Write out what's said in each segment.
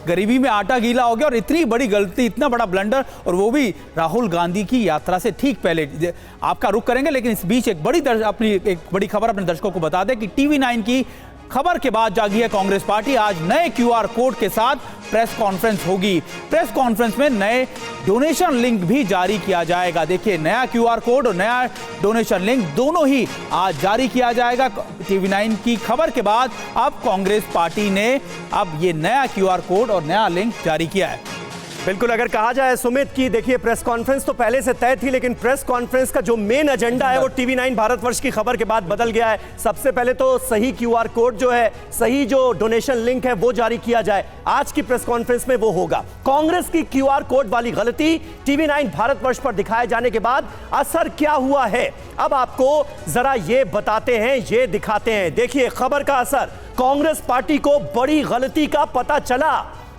गरीबी में आटा गीला हो गया और इतनी बड़ी गलती, इतना बड़ा ब्लंडर, और वो भी राहुल गांधी की यात्रा से ठीक पहले। आपका रुख करेंगे, लेकिन इस बीच एक बड़ी खबर अपने दर्शकों को बता दें कि TV9 की खबर के बाद जागी है कांग्रेस पार्टी। आज नए QR कोड के साथ प्रेस कॉन्फ्रेंस होगी। प्रेस कॉन्फ्रेंस में नए डोनेशन लिंक भी जारी किया जाएगा। देखिए, नया QR कोड और नया डोनेशन लिंक दोनों ही आज जारी किया जाएगा। TV9 की खबर के बाद अब कांग्रेस पार्टी ने अब ये नया QR कोड और नया लिंक जारी किया है। बिल्कुल, अगर कहा जाए सुमित की देखिए प्रेस कॉन्फ्रेंस तो पहले से तय थी, लेकिन प्रेस कॉन्फ्रेंस का जो मेन एजेंडा है वो TV9 भारतवर्ष की खबर के बाद बदल गया है। सबसे पहले तो सही QR कोड जो है, सही जो डोनेशन लिंक है वो जारी किया जाए। आज की प्रेस कॉन्फ्रेंस में वो होगा। कांग्रेस की QR कोड वाली गलती TV9 भारतवर्ष पर दिखाए जाने के बाद असर क्या हुआ है, अब आपको जरा ये बताते हैं, ये दिखाते हैं। देखिए खबर का असर। कांग्रेस पार्टी को बड़ी गलती का पता चला,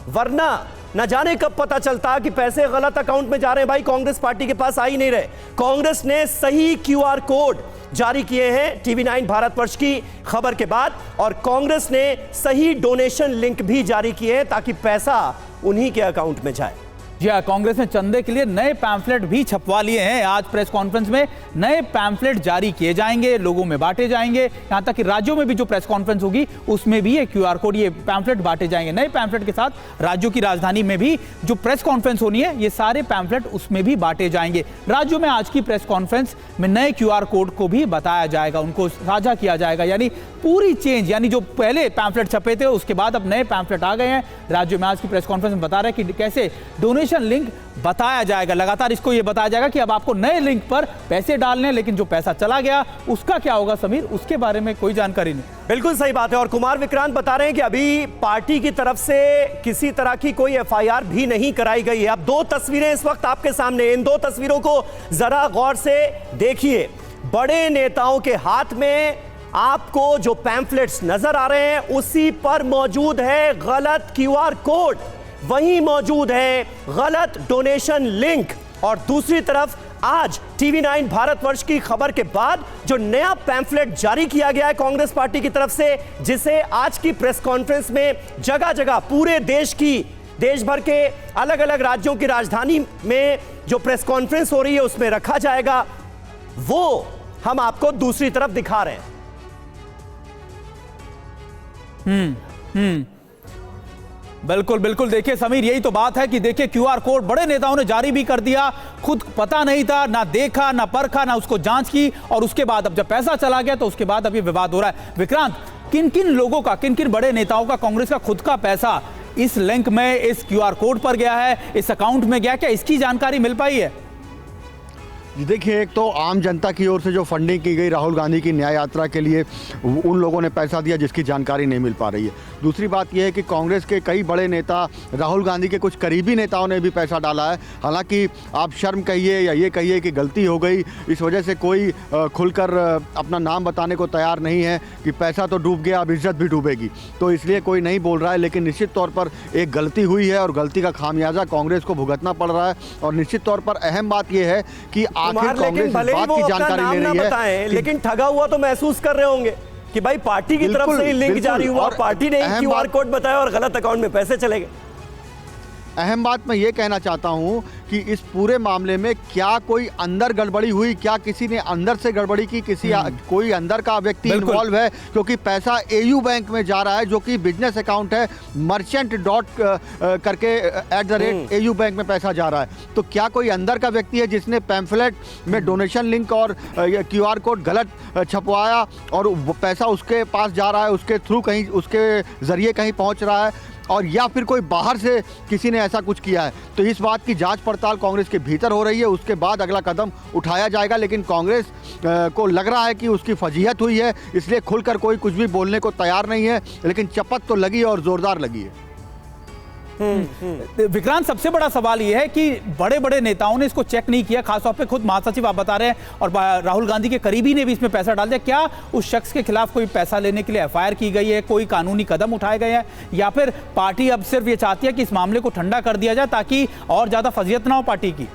वरना न जाने कब पता चलता कि पैसे गलत अकाउंट में जा रहे हैं। भाई कांग्रेस पार्टी के पास आ ही नहीं रहे। कांग्रेस ने सही QR कोड जारी किए हैं TV9 भारतवर्ष की खबर के बाद, और कांग्रेस ने सही डोनेशन लिंक भी जारी किए हैं ताकि पैसा उन्हीं के अकाउंट में जाए। जी हाँ, कांग्रेस ने चंदे के लिए नए पैम्फलेट भी छपवा लिए हैं। आज प्रेस कॉन्फ्रेंस में नए पैम्फलेट जारी किए जाएंगे, लोगों में बांटे जाएंगे। यहां तक कि राज्यों में भी जो प्रेस कॉन्फ्रेंस होगी उसमें भी ये QR कोड, ये पैम्फलेट बांटे जाएंगे। नए पैम्फलेट के साथ राज्यों की राजधानी में भी जो प्रेस कॉन्फ्रेंस होनी है, ये सारे पैम्फलेट उसमें भी बांटे जाएंगे। राज्यों में आज की प्रेस कॉन्फ्रेंस में नए QR कोड को भी बताया जाएगा, उनको साझा किया जाएगा। यानी पूरी चेंज, यानी जो पहले पैम्फलेट छपे थे उसके बाद अब नए पैम्फलेट आ गए हैं। राज्यों में आज की प्रेस कॉन्फ्रेंस में बता रहे हैं कि कैसे डोनेशन लिंक बताया जाएगा। लगातार इसको यह बताया जाएगा कि अब आपको नए लिंक पर पैसे डालने हैं, लेकिन जो पैसा चला गया उसका क्या होगा समीर, उसके बारे में कोई जानकारी नहीं। बिल्कुल सही बात है। और कुमार विक्रांत बता रहे हैं कि अभी पार्टी की तरफ से किसी तरह की कोई FIR भी नहीं कराई गई है। अब दो तस्वीरें इस वक्त आपके सामने, इन दो तस्वीरों को जरा गौर से देखिए। बड़े नेताओं के हाथ में आपको जो पैम्फलेट्स नजर आ रहे हैं उसी पर मौजूद है गलत QR कोड, वहीं मौजूद है गलत डोनेशन लिंक। और दूसरी तरफ आज TV9 भारतवर्ष की खबर के बाद जो नया पैम्फलेट जारी किया गया है कांग्रेस पार्टी की तरफ से, जिसे आज की प्रेस कॉन्फ्रेंस में जगह जगह पूरे देश भर के अलग अलग राज्यों की राजधानी में जो प्रेस कॉन्फ्रेंस हो रही है उसमें रखा जाएगा, वो हम आपको दूसरी तरफ दिखा रहे हैं। बिल्कुल बिल्कुल। देखिए समीर, यही तो बात है कि देखिए QR कोड बड़े नेताओं ने जारी भी कर दिया, खुद पता नहीं था, ना देखा, ना परखा, ना उसको जांच की, और उसके बाद अब जब पैसा चला गया तो उसके बाद अब ये विवाद हो रहा है। विक्रांत, किन किन लोगों का, किन किन बड़े नेताओं का कांग्रेस का खुद का पैसा इस लिंक में, इस QR कोड पर गया है, इस अकाउंट में गया, क्या इसकी जानकारी मिल पाई है? देखिए, एक तो आम जनता की ओर से जो फंडिंग की गई राहुल गांधी की न्याय यात्रा के लिए, उन लोगों ने पैसा दिया जिसकी जानकारी नहीं मिल पा रही है। दूसरी बात यह है कि कांग्रेस के कई बड़े नेता, राहुल गांधी के कुछ करीबी नेताओं ने भी पैसा डाला है। हालांकि आप शर्म कहिए या ये कहिए कि गलती हो गई, इस वजह से कोई खुलकर अपना नाम बताने को तैयार नहीं है कि पैसा तो डूब गया, अब इज्जत भी डूबेगी, तो इसलिए कोई नहीं बोल रहा है। लेकिन निश्चित तौर पर एक गलती हुई है और गलती का खामियाजा कांग्रेस को भुगतना पड़ रहा है। और निश्चित तौर पर अहम बात यह है कि लेकिन भले ही वो अपना नाम ना बताएं, लेकिन ठगा हुआ तो महसूस कर रहे होंगे कि भाई पार्टी की तरफ से ही लिंक जारी हुआ, पार्टी ने QR कोड बताया और गलत अकाउंट में पैसे चले गए। अहम बात मैं ये कहना चाहता हूँ कि इस पूरे मामले में क्या कोई अंदर गड़बड़ी हुई, क्या किसी ने अंदर से गड़बड़ी की, कोई अंदर का व्यक्ति इन्वॉल्व है, क्योंकि पैसा AU बैंक में जा रहा है जो कि बिजनेस अकाउंट है, मर्चेंट डॉट करके @AU बैंक में पैसा जा रहा है। तो क्या कोई अंदर का व्यक्ति है जिसने पैम्फलेट में डोनेशन लिंक और QR कोड गलत छपवाया और पैसा उसके पास जा रहा है, उसके थ्रू कहीं, उसके ज़रिए कहीं पहुँच रहा है, और या फिर कोई बाहर से किसी ने ऐसा कुछ किया है? तो इस बात की जांच पड़ताल कांग्रेस के भीतर हो रही है, उसके बाद अगला कदम उठाया जाएगा। लेकिन कांग्रेस को लग रहा है कि उसकी फजीहत हुई है, इसलिए खुलकर कोई कुछ भी बोलने को तैयार नहीं है, लेकिन चपत तो लगी और जोरदार लगी है। विक्रांत, सबसे बड़ा सवाल यह है कि बड़े बड़े नेताओं ने इसको चेक नहीं किया, खासतौर पे खुद महासचिव आप बता रहे हैं और राहुल गांधी के करीबी ने भी इसमें पैसा डाल दिया। क्या उस शख्स के खिलाफ कोई पैसा लेने के लिए FIR की गई है, कोई कानूनी कदम उठाए गए हैं, या फिर पार्टी अब सिर्फ ये चाहती है कि इस मामले को ठंडा कर दिया जाए ताकि और ज्यादा फजीहत ना हो पार्टी की?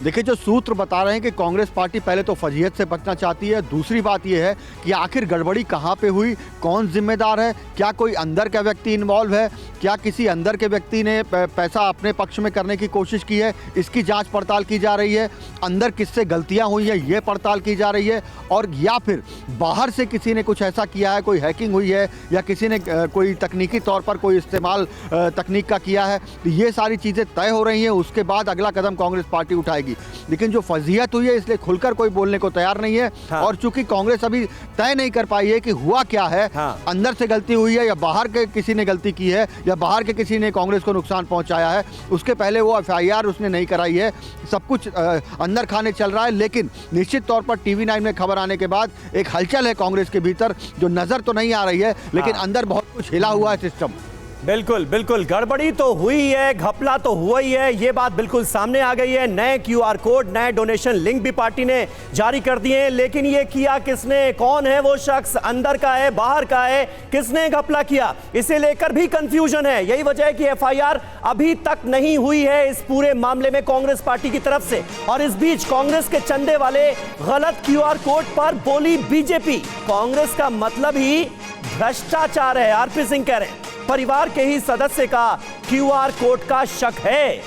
देखिए, जो सूत्र बता रहे हैं कि कांग्रेस पार्टी पहले तो फजीहत से बचना चाहती है, दूसरी बात यह है कि आखिर गड़बड़ी कहां पे हुई, कौन जिम्मेदार है, क्या कोई अंदर का व्यक्ति इन्वॉल्व है, क्या किसी अंदर के व्यक्ति ने पैसा अपने पक्ष में करने की कोशिश की है, इसकी जांच पड़ताल की जा रही है। अंदर किससे गलतियां हुई है ये पड़ताल की जा रही है, और या फिर बाहर से किसी ने कुछ ऐसा किया है, कोई हैकिंग हुई है या किसी ने कोई तकनीकी तौर पर कोई इस्तेमाल तकनीक का किया है। तो ये सारी चीज़ें तय हो रही हैं, उसके बाद अगला कदम कांग्रेस पार्टी उठाएगी। लेकिन जो फजीहत हुई है इसलिए खुलकर कोई बोलने को तैयार नहीं है। हाँ। और चूंकि कांग्रेस अभी तय नहीं कर पाई है कि हुआ क्या है, हाँ। अंदर से गलती हुई है या बाहर के किसी ने गलती की है या बाहर के किसी ने कांग्रेस को नुकसान पहुंचाया है, उसके पहले वो एफआईआर उसने नहीं कराई है। सब कुछ अंदर खाने चल रहा है। लेकिन निश्चित तौर पर टीवी 9 में खबर आने के बाद एक हलचल है कांग्रेस के भीतर, जो नजर तो नहीं आ रही है, लेकिन अंदर बहुत कुछ हिला हुआ है सिस्टम। बिल्कुल बिल्कुल, गड़बड़ी तो हुई है, घपला तो हुआ ही है, ये बात बिल्कुल सामने आ गई है। नए क्यूआर कोड, नए डोनेशन लिंक भी पार्टी ने जारी कर दिए हैं, लेकिन ये किया किसने, कौन है वो शख्स, अंदर का है बाहर का है, किसने घपला किया, इसे लेकर भी कंफ्यूजन है। यही वजह है कि एफआईआर अभी तक नहीं हुई है इस पूरे मामले में कांग्रेस पार्टी की तरफ से। और इस बीच कांग्रेस के चंदे वाले गलत क्यूआर कोड पर बोली बीजेपी। कांग्रेस का मतलब ही भ्रष्टाचार है, आरपी सिंह कह रहे हैं। परिवार के ही सदस्य का क्यूआर कोड का शक है,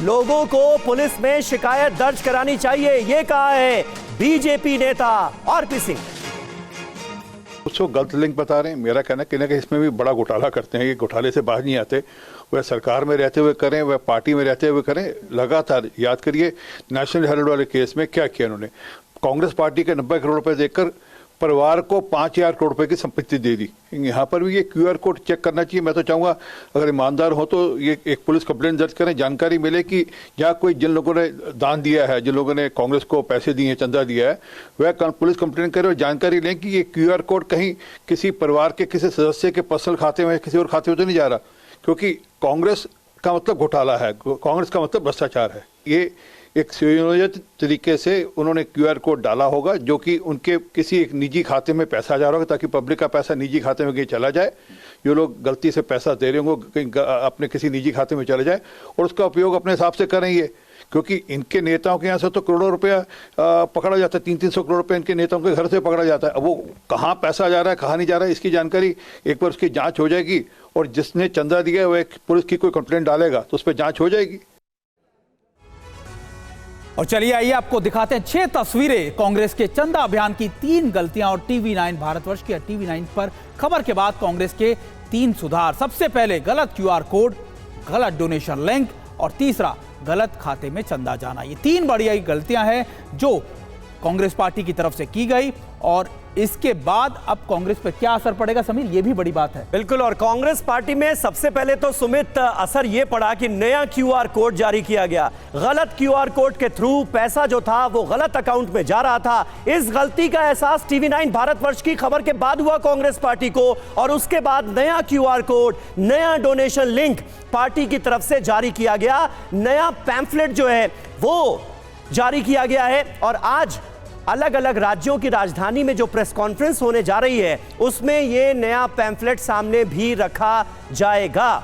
लोगों को पुलिस में शिकायत दर्ज करानी चाहिए, यह कहा है बीजेपी नेता आरपी सिंह। उसको गलत लिंक बता रहे हैं। मेरा कहना है कि ना कि इसमें भी बड़ा घोटाला करते हैं, ये घोटाले से बाहर नहीं आते। वह सरकार में रहते हुए करें, वह पार्टी में रहते हुए करें, लगातार याद करिए नेशनल हेराल्ड वाले केस में क्या किया उन्होंने। कांग्रेस पार्टी के 90 करोड़ रुपए देकर परिवार को 5,000 करोड़ रुपए की संपत्ति दे दी। यहाँ पर भी ये क्यूआर कोड चेक करना चाहिए। मैं तो चाहूँगा अगर ईमानदार हो तो ये एक पुलिस कंप्लेंट दर्ज करें, जानकारी मिले कि यहाँ कोई जिन लोगों ने दान दिया है, जिन लोगों ने कांग्रेस को पैसे दिए हैं, चंदा दिया है, वह पुलिस कंप्लेंट करे और जानकारी लें कि ये क्यूआर कोड कहीं किसी परिवार के किसी सदस्य के पर्सनल खाते में, किसी और खाते में तो नहीं जा रहा। क्योंकि कांग्रेस का मतलब घोटाला है, कांग्रेस का मतलब भ्रष्टाचार है। ये एक सुयोजित तरीके से उन्होंने क्यूआर कोड डाला होगा जो कि उनके किसी एक निजी खाते में पैसा जा रहा होगा, ताकि पब्लिक का पैसा निजी खाते में कहीं चला जाए। ये लोग गलती से पैसा दे रहे होंगे, कहीं अपने किसी निजी खाते में चला जाए और उसका उपयोग अपने हिसाब से करें। ये क्योंकि इनके नेताओं के यहाँ से तो करोड़ों रुपया पकड़ा जाता है, 300-300 करोड़ रुपये इनके नेताओं के घर से पकड़ा जाता है। अब वो कहाँ पैसा जा रहा है, कहाँ नहीं जा रहा है, इसकी जानकारी एक बार उसकी जाँच हो जाएगी और जिसने चंदा दिया है वह पुलिस की कोई कंप्लेंट डालेगा तो उस पर जाँच हो जाएगी। और चलिए आइए आपको दिखाते हैं 6 तस्वीरें कांग्रेस के चंदा अभियान की 3 गलतियां और टीवी 9 भारतवर्ष की टीवी 9 पर खबर के बाद कांग्रेस के 3 सुधार। सबसे पहले गलत क्यूआर कोड, गलत डोनेशन लिंक और तीसरा गलत खाते में चंदा जाना। ये 3 बड़ी गलतियां हैं जो कांग्रेस पार्टी की तरफ से की गई और इसके बाद अब कांग्रेस पर क्या असर पड़ेगा समीर, ये भी बड़ी बात है। बिल्कुल, और कांग्रेस पार्टी में सबसे पहले तो सुमित असर ये पड़ा कि नया क्यूआर कोड जारी किया गया। गलत क्यूआर कोड के थ्रू पैसा जो था वो गलत अकाउंट में जा रहा था। इस गलती का एहसास टीवी 9 भारतवर्ष की खबर के बाद हुआ कांग्रेस पार्टी को और उसके बाद नया क्यूआर कोड, नया डोनेशन लिंक पार्टी की तरफ से जारी किया गया। नया पैम्फलेट जो है वो जारी किया गया है और आज अलग अलग राज्यों की राजधानी में जो प्रेस कॉन्फ्रेंस होने जा रही है उसमें यह नया पैम्फलेट सामने भी रखा जाएगा।